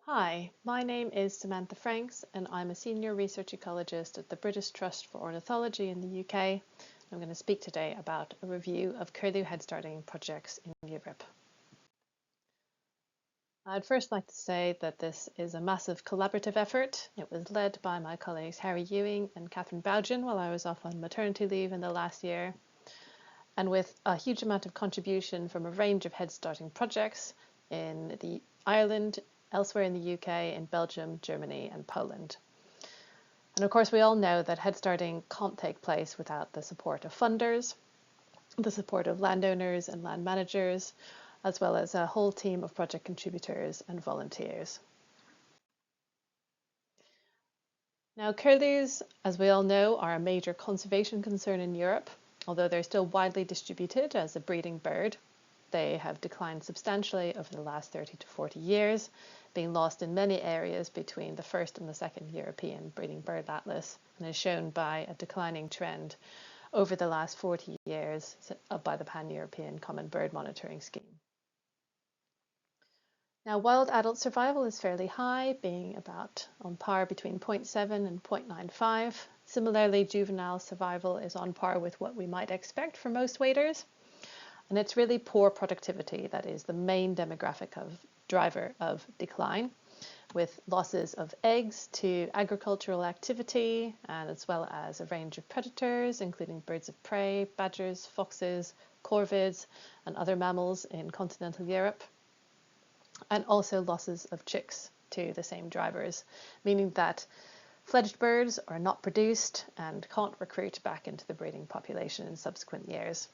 Hi, my name is Samantha Franks and I'm a senior research ecologist at the British Trust for Ornithology in the UK. I'm going to speak today about a review of curlew headstarting projects in Europe. I'd first like to say that this is a massive collaborative effort. It was led by my colleagues Harry Ewing and Catherine Bougen while I was off on maternity leave in the last year, and with a huge amount of contribution from a range of headstarting projects in Ireland, elsewhere in the UK, in Belgium, Germany and Poland. And of course we all know that headstarting can't take place without the support of funders, the support of landowners and land managers, as well as a whole team of project contributors and volunteers. Now curlews, as we all know, are a major conservation concern in Europe. Although they're still widely distributed as a breeding bird, they have declined substantially over the last 30 to 40 years, being lost in many areas between the first and the second European breeding bird atlas, and is shown by a declining trend over the last 40 years by the Pan-European Common Bird Monitoring Scheme. Now, wild adult survival is fairly high, being about on par between 0.7 and 0.95. Similarly, juvenile survival is on par with what we might expect for most waders. And it's really poor productivity that is the main demographic driver of decline, with losses of eggs to agricultural activity, and as well as a range of predators, including birds of prey, badgers, foxes, corvids, and other mammals in continental Europe, and also losses of chicks to the same drivers, meaning that fledged birds are not produced and can't recruit back into the breeding population in subsequent years.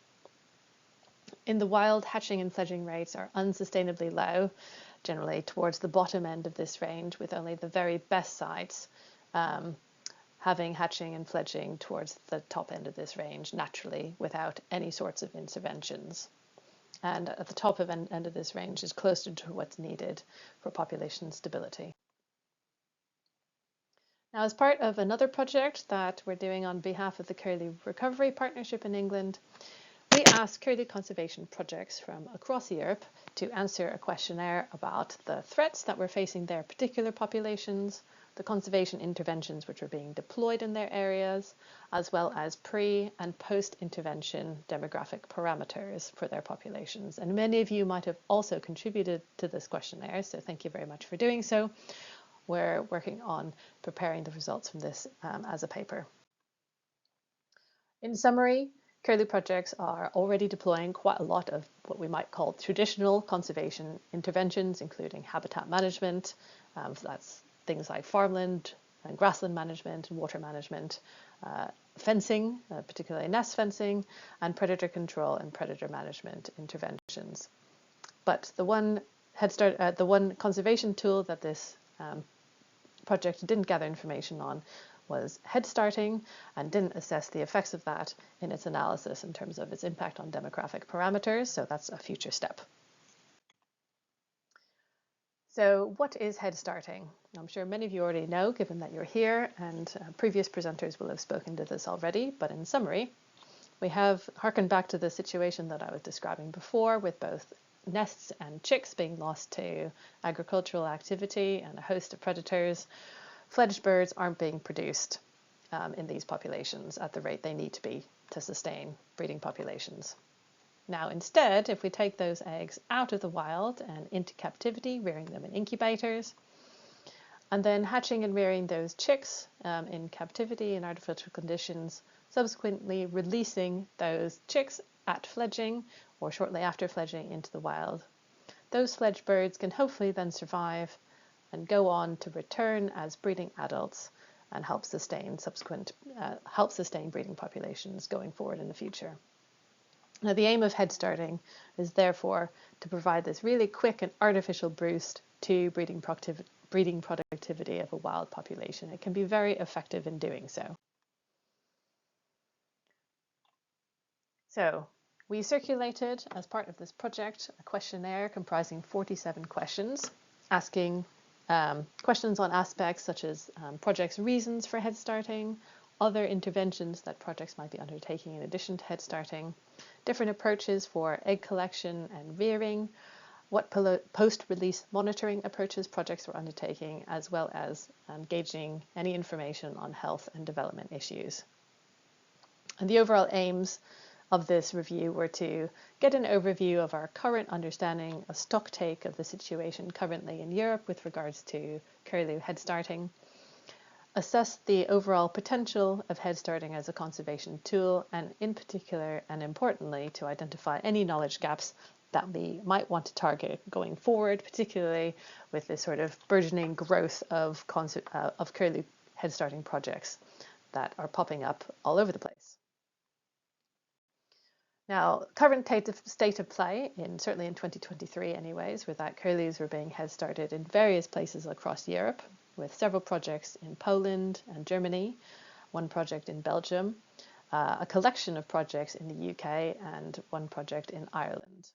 In the wild, hatching and fledging rates are unsustainably low, generally towards the bottom end of this range, with only the very best sites having hatching and fledging towards the top end of this range naturally without any sorts of interventions. And at the top end of this range is closer to what's needed for population stability. Now, as part of another project that we're doing on behalf of the Curlew Recovery Partnership in England, we asked curlew conservation projects from across Europe to answer a questionnaire about the threats that were facing their particular populations, the conservation interventions which were being deployed in their areas, as well as pre- and post-intervention demographic parameters for their populations. And many of you might have also contributed to this questionnaire, so thank you very much for doing so. We're working on preparing the results from this as a paper. In summary, curlew projects are already deploying quite a lot of what we might call traditional conservation interventions, including habitat management. That's things like farmland and grassland management and water management, fencing, particularly nest fencing, and predator control and predator management interventions. But the one conservation tool that this project didn't gather information on was headstarting, and didn't assess the effects of that in its analysis in terms of its impact on demographic parameters, so that's a future step. So what is headstarting? I'm sure many of you already know, given that you're here, and previous presenters will have spoken to this already, but in summary, we have harkened back to the situation that I was describing before, with both nests and chicks being lost to agricultural activity and a host of predators. Fledged birds aren't being produced in these populations at the rate they need to be to sustain breeding populations. Now instead, if we take those eggs out of the wild and into captivity, rearing them in incubators, and then hatching and rearing those chicks in captivity in artificial conditions, subsequently releasing those chicks at fledging or shortly after fledging into the wild, those fledged birds can hopefully then survive and go on to return as breeding adults and help sustain breeding populations going forward in the future. Now, the aim of headstarting is therefore to provide this really quick and artificial boost to breeding productivity of a wild population. It can be very effective in doing so. So, we circulated, as part of this project, a questionnaire comprising 47 questions, asking questions on aspects such as projects' reasons for headstarting, other interventions that projects might be undertaking in addition to headstarting, different approaches for egg collection and rearing, what post-release monitoring approaches projects were undertaking, as well as gauging any information on health and development issues. And the overall aims of this review were to get an overview of our current understanding, a stock take of the situation currently in Europe with regards to Curlew Headstarting, assess the overall potential of headstarting as a conservation tool, and in particular and importantly to identify any knowledge gaps that we might want to target going forward, particularly with this sort of burgeoning growth of Curlew headstarting projects that are popping up all over the place. Now, current state of play, certainly in 2023 anyways, with that curlews were being headstarted in various places across Europe, with several projects in Poland and Germany, one project in Belgium, a collection of projects in the UK, and one project in Ireland.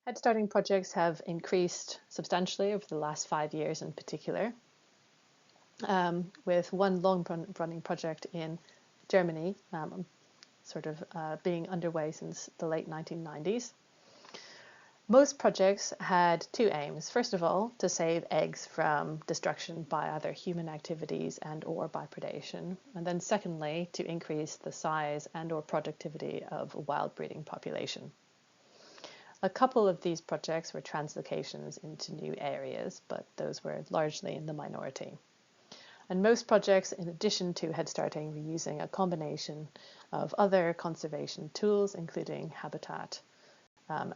Headstarting projects have increased substantially over the last 5 years in particular, with one long-running project in Germany being underway since the late 1990s. Most projects had two aims. First of all, to save eggs from destruction by either human activities and or by predation. And then secondly, to increase the size and or productivity of a wild breeding population. A couple of these projects were translocations into new areas, but those were largely in the minority. And most projects, in addition to headstarting, were using a combination of other conservation tools, including habitat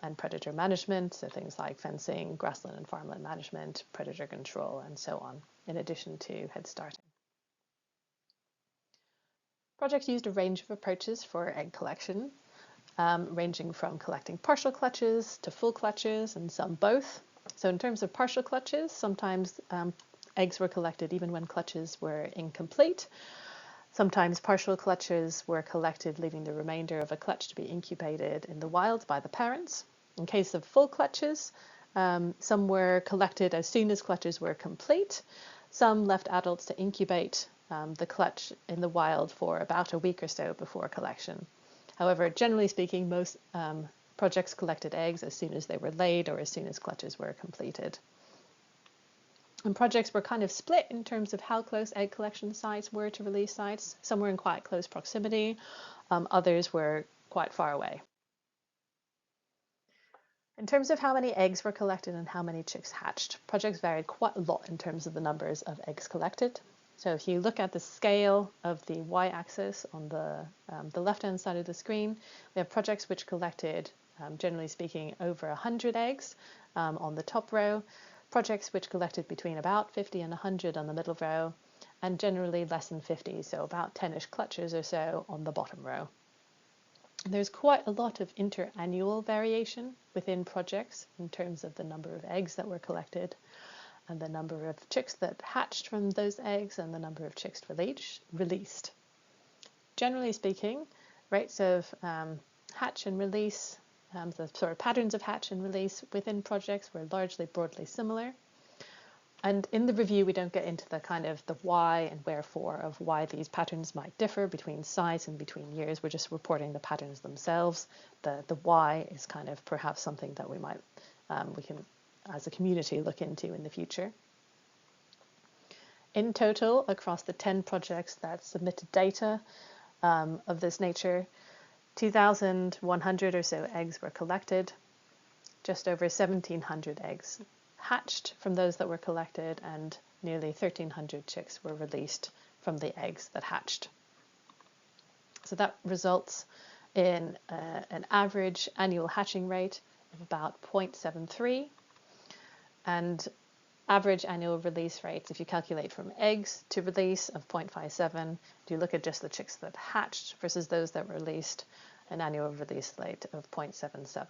and predator management, so things like fencing, grassland and farmland management, predator control, and so on, in addition to headstarting. Projects used a range of approaches for egg collection, ranging from collecting partial clutches to full clutches, and some both. So in terms of partial clutches, sometimes eggs were collected even when clutches were incomplete. Sometimes partial clutches were collected, leaving the remainder of a clutch to be incubated in the wild by the parents. In case of full clutches, some were collected as soon as clutches were complete. Some left adults to incubate the clutch in the wild for about a week or so before collection. However, generally speaking, most projects collected eggs as soon as they were laid or as soon as clutches were completed. And projects were kind of split in terms of how close egg collection sites were to release sites. Some were in quite close proximity, others were quite far away. In terms of how many eggs were collected and how many chicks hatched, projects varied quite a lot in terms of the numbers of eggs collected. So if you look at the scale of the y-axis on the left-hand side of the screen, we have projects which collected, generally speaking, over 100 eggs on the top row, projects which collected between about 50 and 100 on the middle row, and generally less than 50, so about 10-ish clutches or so on the bottom row. There's quite a lot of inter-annual variation within projects in terms of the number of eggs that were collected and the number of chicks that hatched from those eggs and the number of chicks released. Generally speaking, rates of hatch and release, the sort of patterns of hatch and release within projects were largely broadly similar. And in the review, we don't get into the kind of the why and wherefore of why these patterns might differ between sites and between years. We're just reporting the patterns themselves. The why is kind of perhaps something that we can, as a community, look into in the future. In total, across the 10 projects that submitted data of this nature, 2,100 or so eggs were collected, just over 1,700 eggs hatched from those that were collected, and nearly 1,300 chicks were released from the eggs that hatched. So that results in an average annual hatching rate of about 0.73, and average annual release rates, if you calculate from eggs to release, of 0.57. If you look at just the chicks that hatched versus those that were released, an annual release rate of 0.77.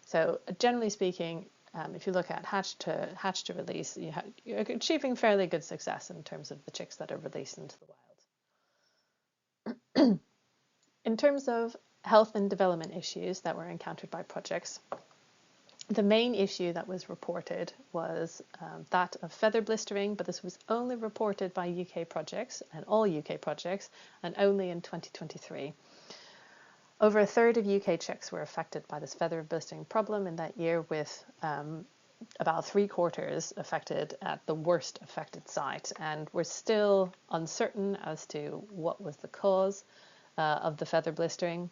So generally speaking, if you look at hatch to release, you're achieving fairly good success in terms of the chicks that are released into the wild. In terms of health and development issues that were encountered by projects, the main issue that was reported was that of feather blistering, but this was only reported by UK projects and all UK projects, and only in 2023. Over a third of UK chicks were affected by this feather blistering problem in that year, with about 3/4 affected at the worst affected site. And we're still uncertain as to what was the cause of the feather blistering.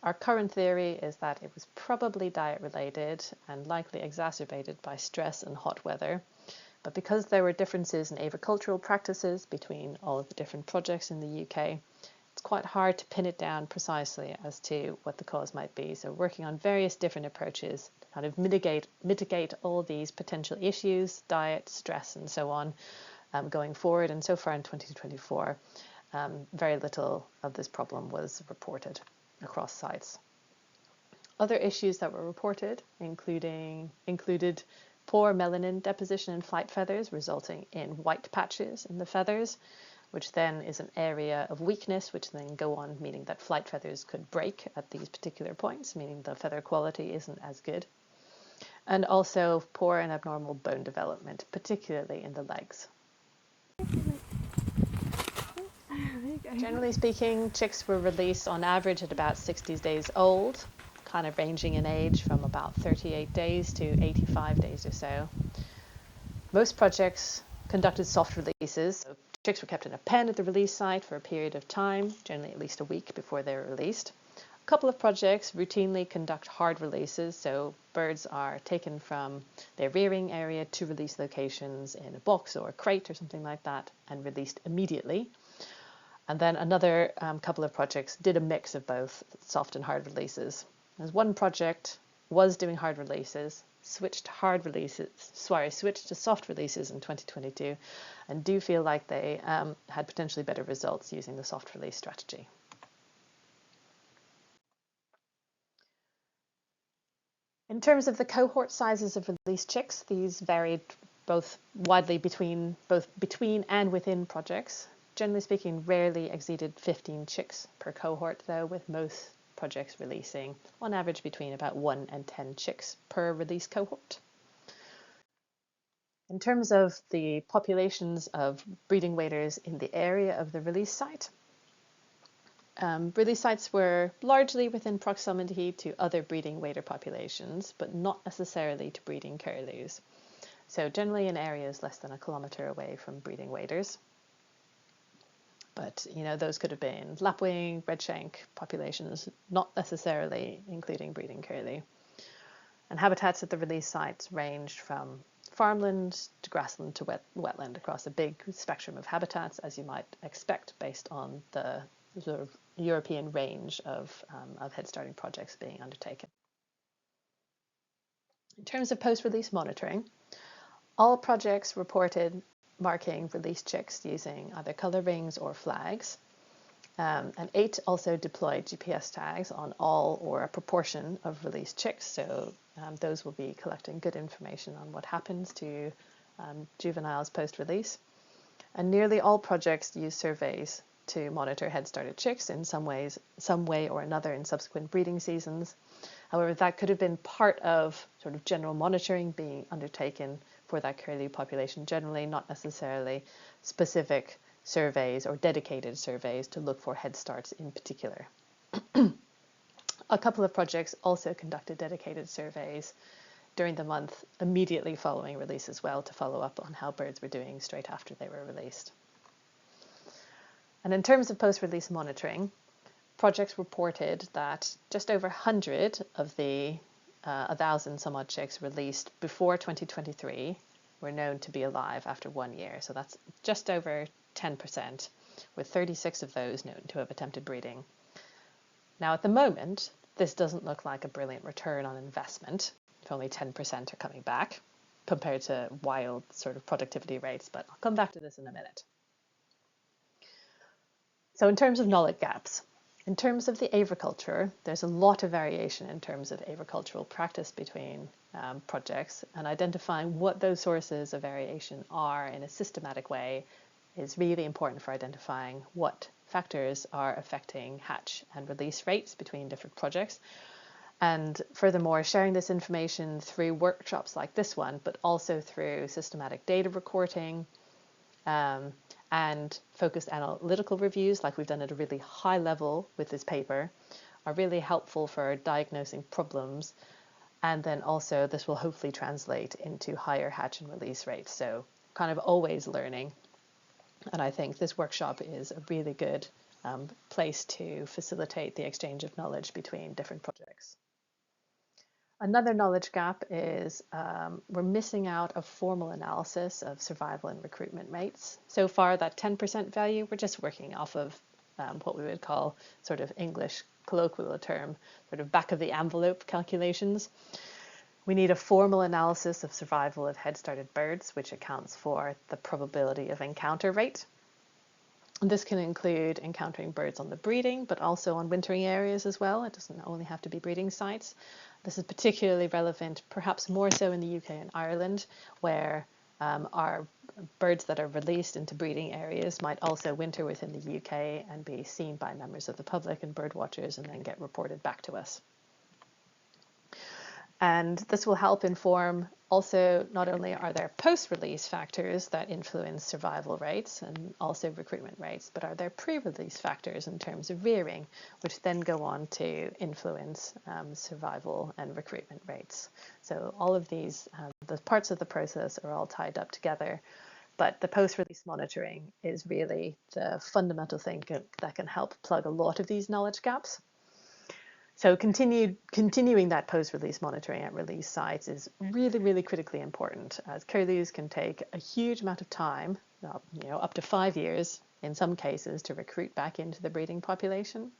Our current theory is that it was probably diet related and likely exacerbated by stress and hot weather. But because there were differences in agricultural practices between all of the different projects in the UK, it's quite hard to pin it down precisely as to what the cause might be. So working on various different approaches to kind of mitigate all these potential issues, diet, stress, and so on, going forward. And so far in 2024, very little of this problem was reported across sites. Other issues that were reported included poor melanin deposition in flight feathers, resulting in white patches in the feathers, which then is an area of weakness, which then go on meaning that flight feathers could break at these particular points, meaning the feather quality isn't as good. And also poor and abnormal bone development, particularly in the legs. Generally speaking, chicks were released on average at about 60 days old, kind of ranging in age from about 38 days to 85 days or so. Most projects conducted soft releases. So chicks were kept in a pen at the release site for a period of time, generally at least a week before they were released. A couple of projects routinely conduct hard releases, so birds are taken from their rearing area to release locations in a box or a crate or something like that and released immediately. And then another couple of projects did a mix of both soft and hard releases. As one project was doing hard releases, switched to soft releases in 2022, and do feel like they had potentially better results using the soft release strategy. In terms of the cohort sizes of released chicks, these varied both widely between and within projects. Generally speaking, rarely exceeded 15 chicks per cohort, though, with most projects releasing on average between about 1 and 10 chicks per release cohort. In terms of the populations of breeding waders in the area of the release site, release sites were largely within proximity to other breeding wader populations, but not necessarily to breeding curlews. So generally in areas less than a kilometre away from breeding waders. But those could have been lapwing, redshank populations, not necessarily including breeding curlew. And habitats at the release sites ranged from farmland to grassland to wetland across a big spectrum of habitats, as you might expect based on the sort of European range of headstarting projects being undertaken. In terms of post-release monitoring, all projects reported marking released chicks using either colour rings or flags. And 8 also deployed GPS tags on all or a proportion of released chicks, so those will be collecting good information on what happens to juveniles post-release. And nearly all projects use surveys to monitor head-started chicks in some way or another in subsequent breeding seasons. However, that could have been part of sort of general monitoring being undertaken for that curlew population generally, not necessarily specific surveys or dedicated surveys to look for head starts in particular. A couple of projects also conducted dedicated surveys during the month immediately following release as well, to follow up on how birds were doing straight after they were released. And in terms of post-release monitoring, projects reported that just over 100 of the 1,000 some odd chicks released before 2023 were known to be alive after 1 year. So that's just over 10%, with 36 of those known to have attempted breeding. Now, at the moment, this doesn't look like a brilliant return on investment if only 10% are coming back compared to wild sort of productivity rates, but I'll come back to this in a minute. So in terms of knowledge gaps, in terms of the aviculture, there's a lot of variation in terms of agricultural practice between projects, and identifying what those sources of variation are in a systematic way is really important for identifying what factors are affecting hatch and release rates between different projects. And furthermore, sharing this information through workshops like this one, but also through systematic data recording and focused analytical reviews like we've done at a really high level with this paper, are really helpful for diagnosing problems. And then also this will hopefully translate into higher hatch and release rates. So kind of always learning. And I think this workshop is a really good place to facilitate the exchange of knowledge between different projects. Another knowledge gap is we're missing out a formal analysis of survival and recruitment rates. So far, that 10% value, we're just working off of what we would call sort of English colloquial term, sort of back of the envelope calculations. We need a formal analysis of survival of head-started birds, which accounts for the probability of encounter rate. And this can include encountering birds on the breeding, but also on wintering areas as well. It doesn't only have to be breeding sites. This is particularly relevant, perhaps more so in the UK and Ireland, where our birds that are released into breeding areas might also winter within the UK and be seen by members of the public and bird watchers and then get reported back to us. And this will help inform also, not only are there post-release factors that influence survival rates and also recruitment rates, but are there pre-release factors in terms of rearing, which then go on to influence survival and recruitment rates. So all of these, the parts of the process are all tied up together, but the post-release monitoring is really the fundamental thing that can help plug a lot of these knowledge gaps. So continuing that post-release monitoring at release sites is really, really critically important, as curlews can take a huge amount of time, up to 5 years in some cases, to recruit back into the breeding population.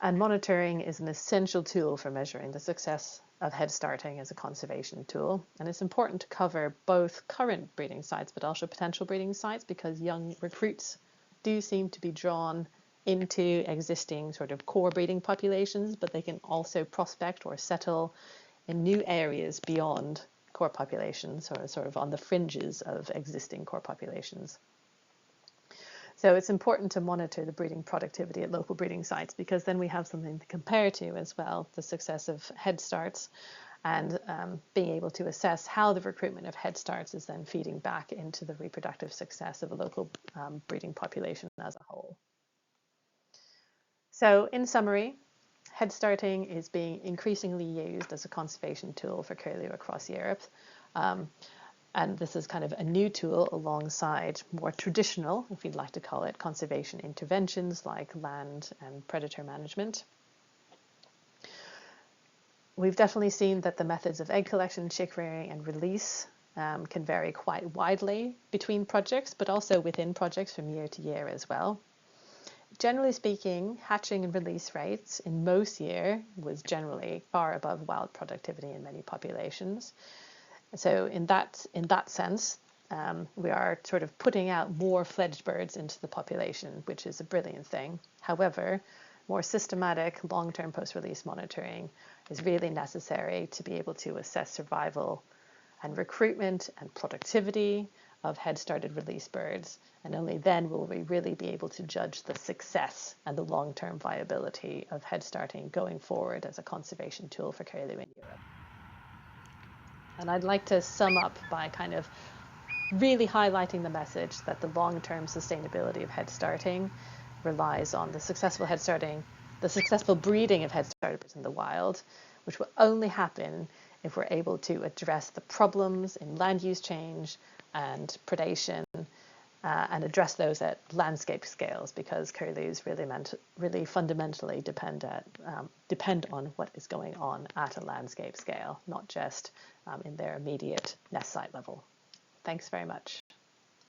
And monitoring is an essential tool for measuring the success of head starting as a conservation tool. And it's important to cover both current breeding sites, but also potential breeding sites, because young recruits do seem to be drawn into existing sort of core breeding populations, but they can also prospect or settle in new areas beyond core populations, or sort of on the fringes of existing core populations. So it's important to monitor the breeding productivity at local breeding sites, because then we have something to compare to as well, the success of head starts, and being able to assess how the recruitment of head starts is then feeding back into the reproductive success of a local breeding population as a whole. So in summary, head starting is being increasingly used as a conservation tool for curlew across Europe. And this is kind of a new tool alongside more traditional, if you'd like to call it, conservation interventions like land and predator management. We've definitely seen that the methods of egg collection, chick rearing and release can vary quite widely between projects, but also within projects from year to year as well. Generally speaking, hatching and release rates in most year was generally far above wild productivity in many populations. So in that sense, we are sort of putting out more fledged birds into the population, which is a brilliant thing. However, more systematic long-term post-release monitoring is really necessary to be able to assess survival and recruitment and productivity of head-started release birds, and only then will we really be able to judge the success and the long-term viability of head starting going forward as a conservation tool for curlew in Europe. And I'd like to sum up by kind of really highlighting the message that the long-term sustainability of head starting relies on the successful breeding of head-started birds in the wild, which will only happen if we're able to address the problems in land use change and predation, and address those at landscape scales, because curlews really fundamentally depend on what is going on at a landscape scale, not just in their immediate nest site level. Thanks very much.